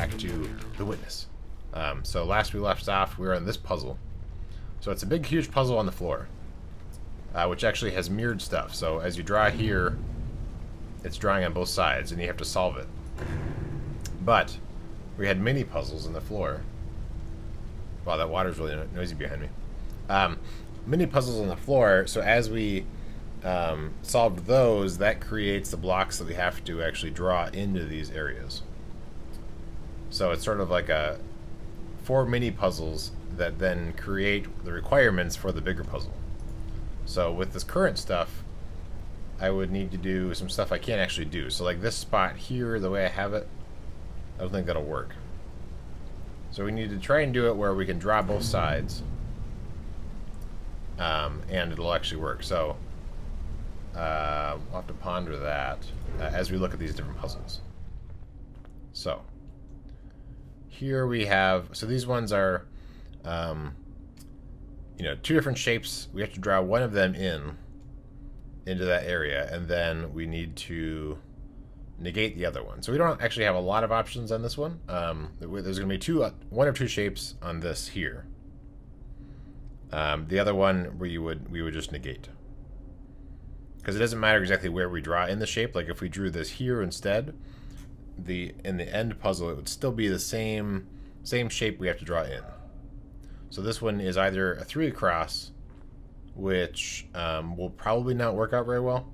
back to the witness. So last we left off, we were on this puzzle. So it's a big, huge puzzle on the floor, which actually has mirrored stuff. So as you draw here, it's drawing on both sides, and you have to solve it. But we had mini puzzles on the floor. Wow, that water's really noisy behind me. Mini puzzles on the floor, so as we solved those, that creates the blocks that we have to actually draw into these areas. So it's sort of like 4 mini puzzles that then create the requirements for the bigger puzzle. So with this current stuff, I would need to do some stuff I can't actually do. So like this spot here, the way I have it, I don't think that'll work. So we need to try and do it where we can draw both sides, and it'll actually work. So we'll have to ponder that as we look at these different puzzles. So here we have, so these ones are, you know, 2 different shapes. We have to draw one of them into that area, and then we need to negate the other one. So we don't actually have a lot of options on this one. There's going to be 1 or 2 shapes on this here. The other one we would just negate, because it doesn't matter exactly where we draw in the shape. Like if we drew this here instead, in the end puzzle, it would still be the same shape we have to draw in. So this one is either a 3 across, which will probably not work out very well,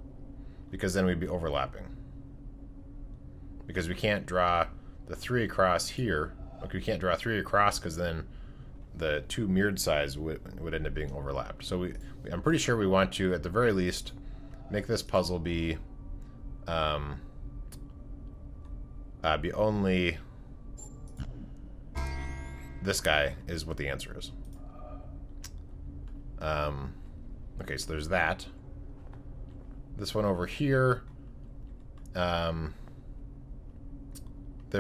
because then we'd be overlapping. Because we can't draw the 3 across here. Like we can't draw 3 across, because then the 2 mirrored sides would end up being overlapped. So I'm pretty sure we want to, at the very least, make this puzzle be only this guy is what the answer is. Okay, so there's that. This one over here, they're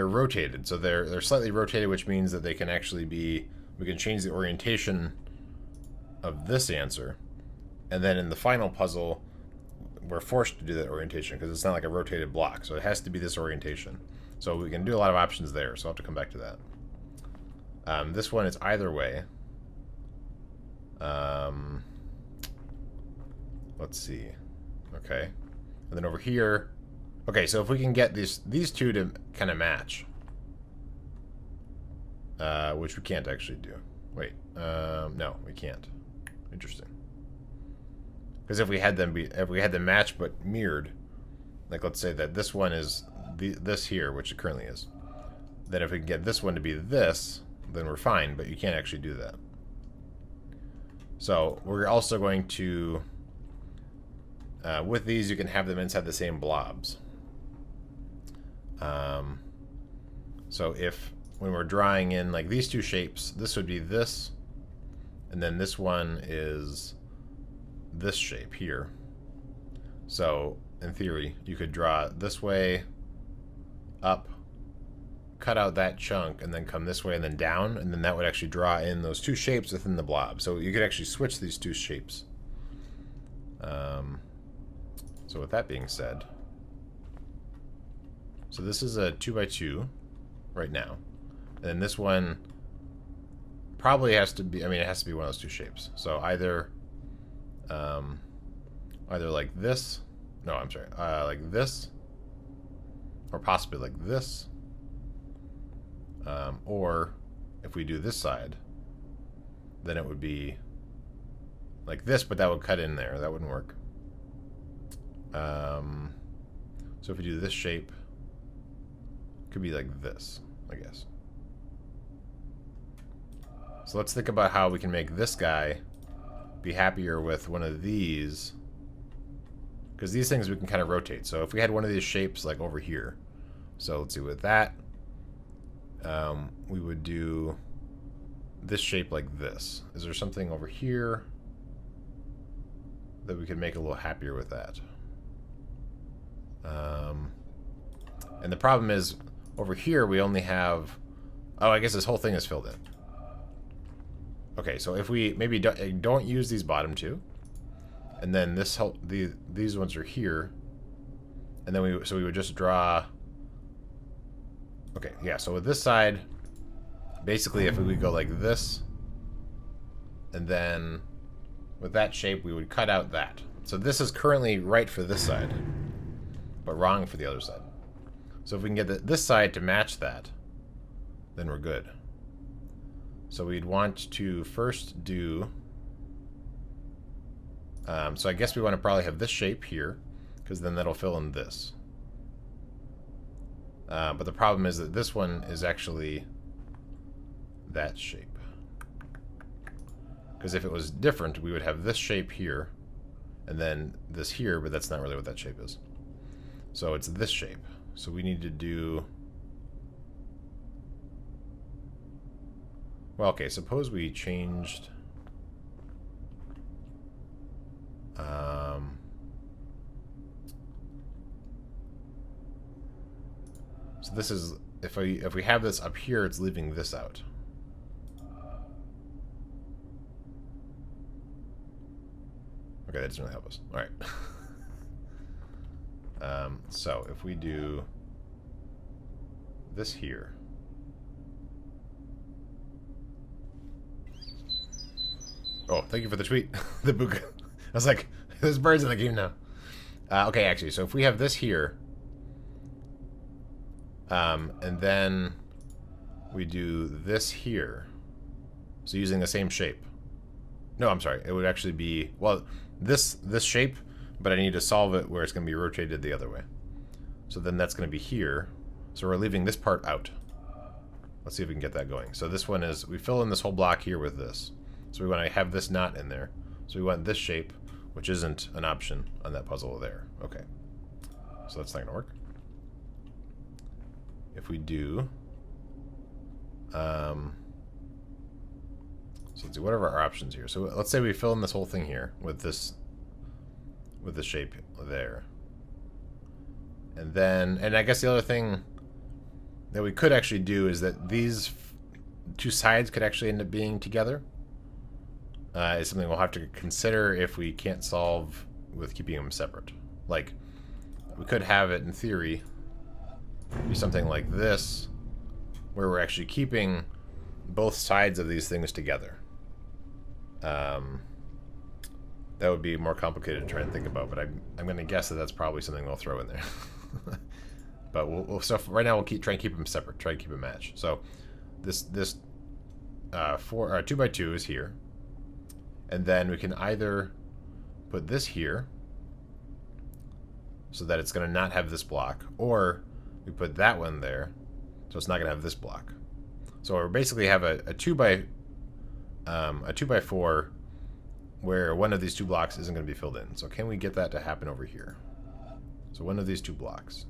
rotated, so they're slightly rotated, which means that they can actually be, we can change the orientation of this answer, and then in the final puzzle we're forced to do that orientation because it's not like a rotated block, so it has to be this orientation. So we can do a lot of options there, so I'll have to come back to that. This one is either way. Let's see. Okay, and then over here. Okay, so if we can get these 2 to kind of match, which we can't actually do. Wait, no, we can't. Interesting. Because if we had them match but mirrored, like let's say that this one is this here, which it currently is, then if we can get this one to be this, then we're fine. But you can't actually do that. So we're also going to, with these, you can have them inside the same blobs. So when we're drawing in like these 2 shapes, this would be this, and then this one is this shape here. So in theory, you could draw this way up, cut out that chunk, and then come this way and then down, and then that would actually draw in those 2 shapes within the blob. So you could actually switch these 2 shapes. So with that being said, so this is a 2x2 right now, and then this one probably has to be, I mean, it has to be one of those 2 shapes. So either like this, no, I'm sorry, like this, or possibly like this, or if we do this side, then it would be like this, but that would cut in there. That wouldn't work. So if we do this shape, it could be like this, I guess. So let's think about how we can make this guy be happier with one of these, because these things we can kind of rotate. So if we had one of these shapes like over here, so let's see, with that, we would do this shape like this. Is there something over here that we could make a little happier with that? And the problem is, over here we only have, oh, I guess this whole thing is filled in. Okay, so if we maybe don't use these bottom 2, and then these ones are here, and then we would just draw. Okay, yeah, so with this side, basically if we go like this, and then with that shape, we would cut out that. So this is currently right for this side, but wrong for the other side. So if we can get this side to match that, then we're good. So we'd want to first do... so I guess we want to probably have this shape here, because then that'll fill in this. But the problem is that this one is actually that shape. Because if it was different, we would have this shape here, and then this here, but that's not really what that shape is. So it's this shape. So we need to do... Well, okay, suppose we changed... So this is... If we have this up here, it's leaving this out. Okay, that doesn't really help us. Alright. So, if we do this here. Oh, thank you for the tweet. The book. I was like, there's birds in the game now. Okay, actually, so if we have this here, and then we do this here, so using the same shape. No, I'm sorry. It would actually be, well, this shape, but I need to solve it where it's going to be rotated the other way. So then that's going to be here. So we're leaving this part out. Let's see if we can get that going. So this one is, we fill in this whole block here with this. So we want to have this not in there. So we want this shape, which isn't an option on that puzzle there. Okay. So that's not going to work. If we do... so let's see, what are our options here? So let's say we fill in this whole thing here with this shape there. And then, and I guess the other thing that we could actually do is that these two sides could actually end up being together. Is something we'll have to consider if we can't solve with keeping them separate. Like, we could have it in theory be something like this, where we're actually keeping both sides of these things together. That would be more complicated to try and think about, but I'm going to guess that that's probably something we'll throw in there. But so right now we'll try and keep them separate, try and keep them matched. So this 2x2 is here, and then we can either put this here so that it's going to not have this block, or we put that one there so it's not going to have this block. So we basically have a 2x4 where one of these two blocks isn't going to be filled in. So can we get that to happen over here? So one of these two blocks.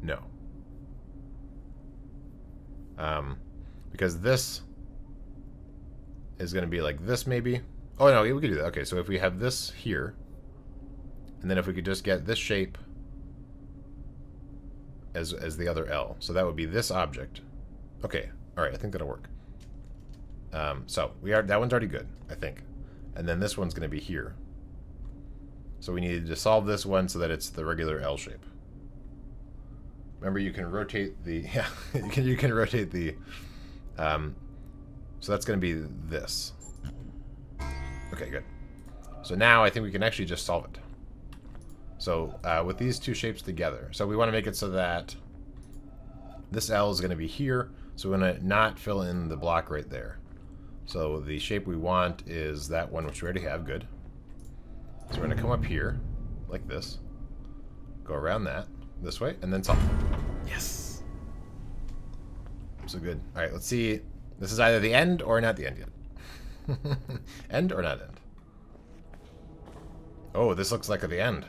No. Because this is going to be like this maybe. Oh no, we could do that. Okay, so if we have this here, and then if we could just get this shape as the other L. So that would be this object. Okay, alright, I think that'll work. So that one's already good, I think. And then this one's going to be here. So we needed to solve this one so that it's the regular L shape. Remember, you can rotate the... Yeah, you can rotate the... so that's going to be this. Okay, good. So now I think we can actually just solve it. So with these two shapes together, so we want to make it so that this L is going to be here, so we want to not fill in the block right there. So the shape we want is that one, which we already have. Good. So we're going to come up here like this, go around that this way, and then solve. Yes. So good. All right, let's see. This is either the end or not the end yet. End or not end? Oh, this looks like the end.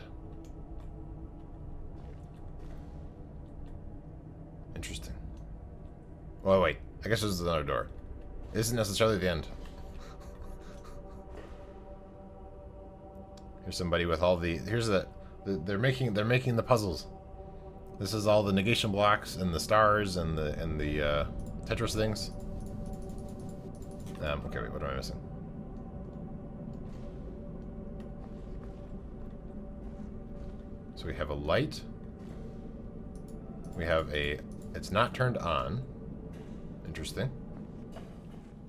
Interesting. Oh, wait. I guess there's another door. It isn't necessarily the end. Here's somebody with all the... Here's they're making the puzzles. This is all the negation blocks and the stars and the Tetris things. Okay, wait, what am I missing? So we have a light. We have a... It's not turned on. Interesting.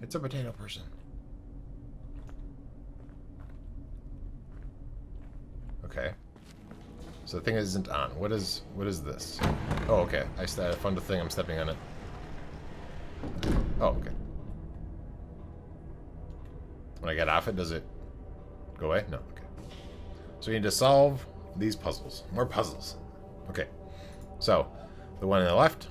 It's a potato person. Okay. So the thing isn't on. What is this? Oh, okay. I found a thing. I'm stepping on it. Oh, okay. When I get off it, does it go away? No. Okay. So we need to solve these puzzles. More puzzles. Okay. So, the one on the left.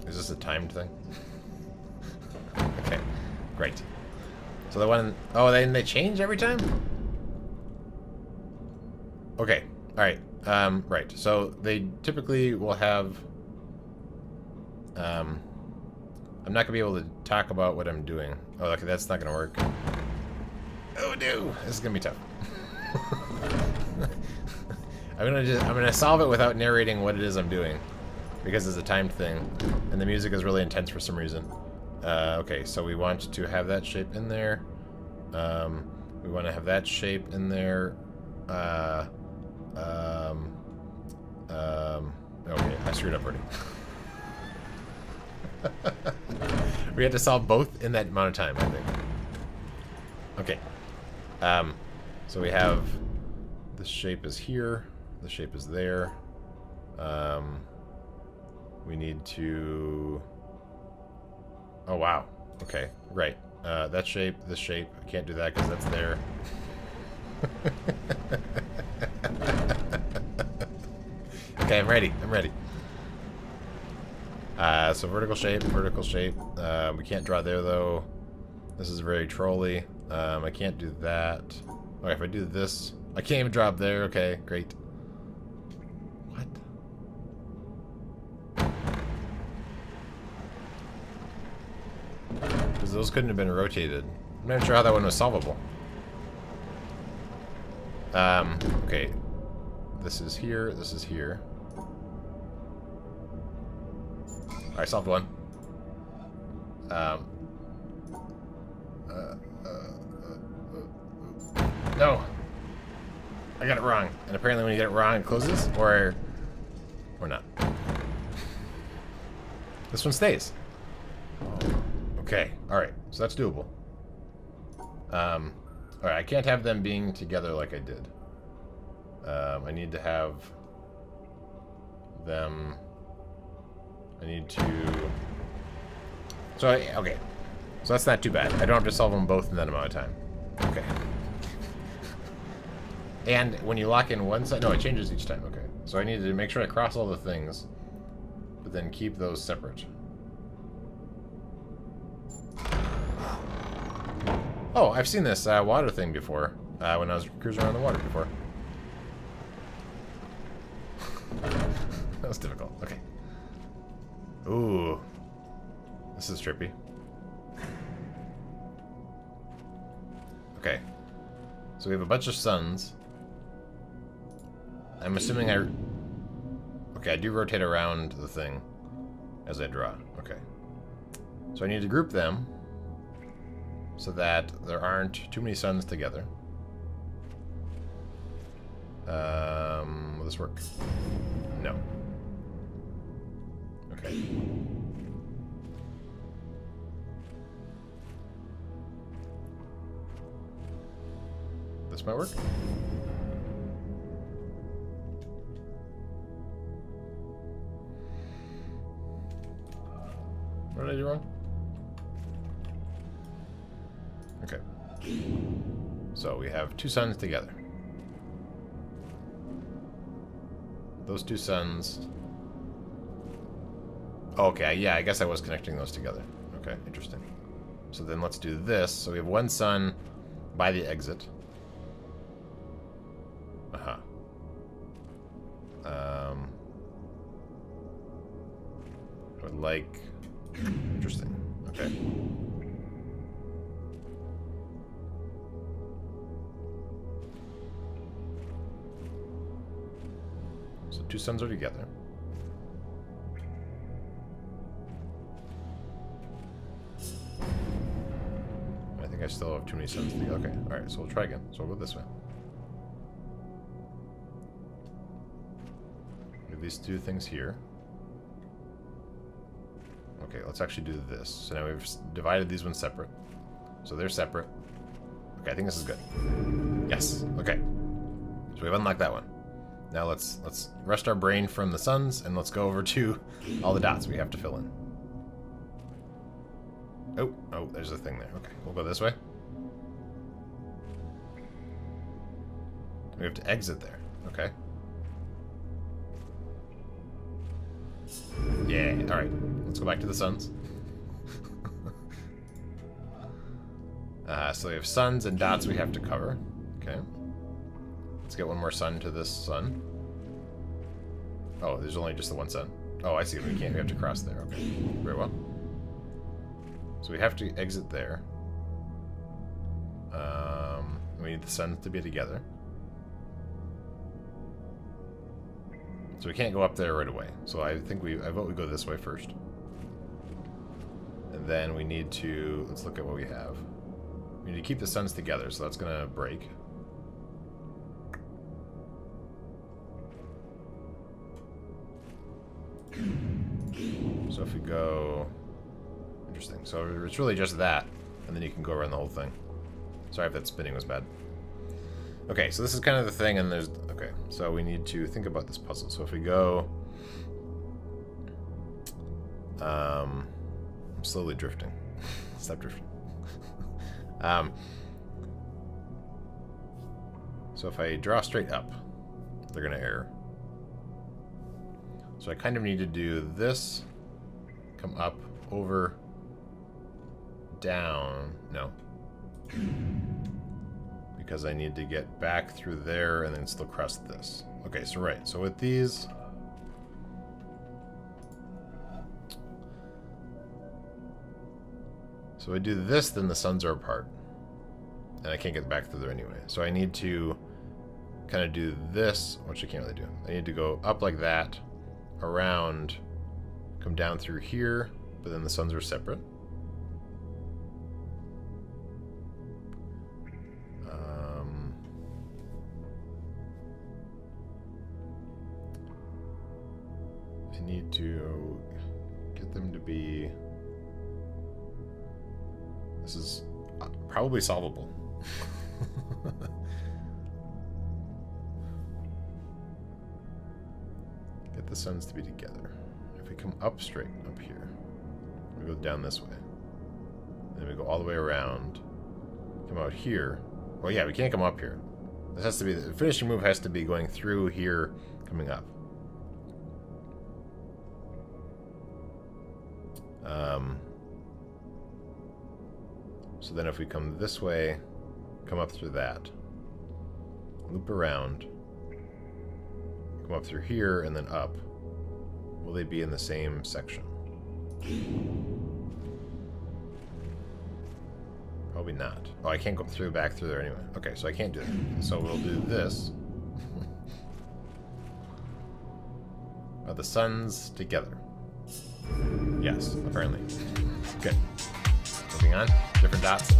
Is this a timed thing? Okay. Great. So the one... Oh, they change every time? Okay. Alright. Right. So they typically will have... I'm not going to be able to talk about what I'm doing. Oh, okay. That's not going to work. Oh, no. This is going to be tough. I'm going to solve it without narrating what it is I'm doing. Because it's a timed thing. And the music is really intense for some reason. Okay, so we want to have that shape in there. We want to have that shape in there. Okay, I screwed up already. We had to solve both in that amount of time, I think. Okay. So we have this shape is here. The shape is there. We need to... Oh, wow. Okay, right. That shape, this shape. I can't do that because that's there. Okay, I'm ready. I'm ready. So vertical shape, vertical shape. We can't draw there, though. This is very trolly. I can't do that. Okay, if I do this... I can't even drop there. Okay, great. What? Because those couldn't have been rotated. I'm not sure how that one was solvable. Okay. This is here. This is here. Alright, solved one. No! I got it wrong. And apparently when you get it wrong, it closes? Or not. This one stays. Okay, alright. So that's doable. Alright, I can't have them being together like I did. I need to have them... I need to... So, okay. So that's not too bad. I don't have to solve them both in that amount of time. Okay. And when you lock in one side... No, it changes each time. Okay. So I need to make sure I cross all the things, but then keep those separate. Oh, I've seen this water thing before, when I was cruising around the water before. That was difficult. Okay. Ooh. This is trippy. Okay. So we have a bunch of suns. I'm assuming I... Okay, I do rotate around the thing as I draw. Okay. So I need to group them so that there aren't too many suns together. Will this work? No. Okay. This might work. What did I do wrong? Okay. So we have two suns together. Those two suns... Oh, okay, yeah, I guess I was connecting those together. Okay, interesting. So then let's do this. So we have one sun by the exit. Uh-huh. I would like... Interesting. Okay. So two suns are together. I think think I still have too many suns to get. Okay, alright, so we'll try again. So we'll go this way. Do these two things here. Okay, let's actually do this. So now we've divided these ones separate. So they're separate. Okay, I think this is good. Yes, okay. So we've unlocked that one. Now let's rest our brain from the suns, and let's go over to all the dots we have to fill in. Oh, there's a thing there. Okay, we'll go this way. We have to exit there. Okay. Yeah, alright. Let's go back to the suns. So we have suns and dots we have to cover. Okay. Let's get one more sun to this sun. Oh, there's only just the one sun. Oh, I see. We have to cross there. Okay. Very well. So we have to exit there. We need the suns to be together. So we can't go up there right away. So I vote we go this way first. And then we need to, let's look at what we have. We need to keep the suns together, so that's gonna break. So if we go, interesting. So it's really just that, and then you can go around the whole thing. Sorry if that spinning was bad. Okay, so this is kind of the thing, and there's... Okay, so we need to think about this puzzle. So if we go... I'm slowly drifting. Stop drifting. So if I draw straight up, they're going to error. So I kind of need to do this, come up, over, down, no. Because I need to get back through there and then still cross this. Okay, so right, so with these... So I do this, then the suns are apart. And I can't get back through there anyway. So I need to kind of do this, which I can't really do. I need to go up like that, around, come down through here, but then the suns are separate. I need to get them to be... This is probably solvable. Get the suns to be together. If we come up straight up here, we go down this way. Then we go all the way around. Come out here. Well, yeah, we can't come up here. This has to be, the finishing move has to be going through here, coming up. So then if we come this way, come up through that, loop around, come up through here, and then up, will they be in the same section? Probably not. Oh, I can't go through back through there anyway. Okay, so I can't do that. So we'll do this. Are the suns together? Yes, apparently. Okay. Moving on. Different dots.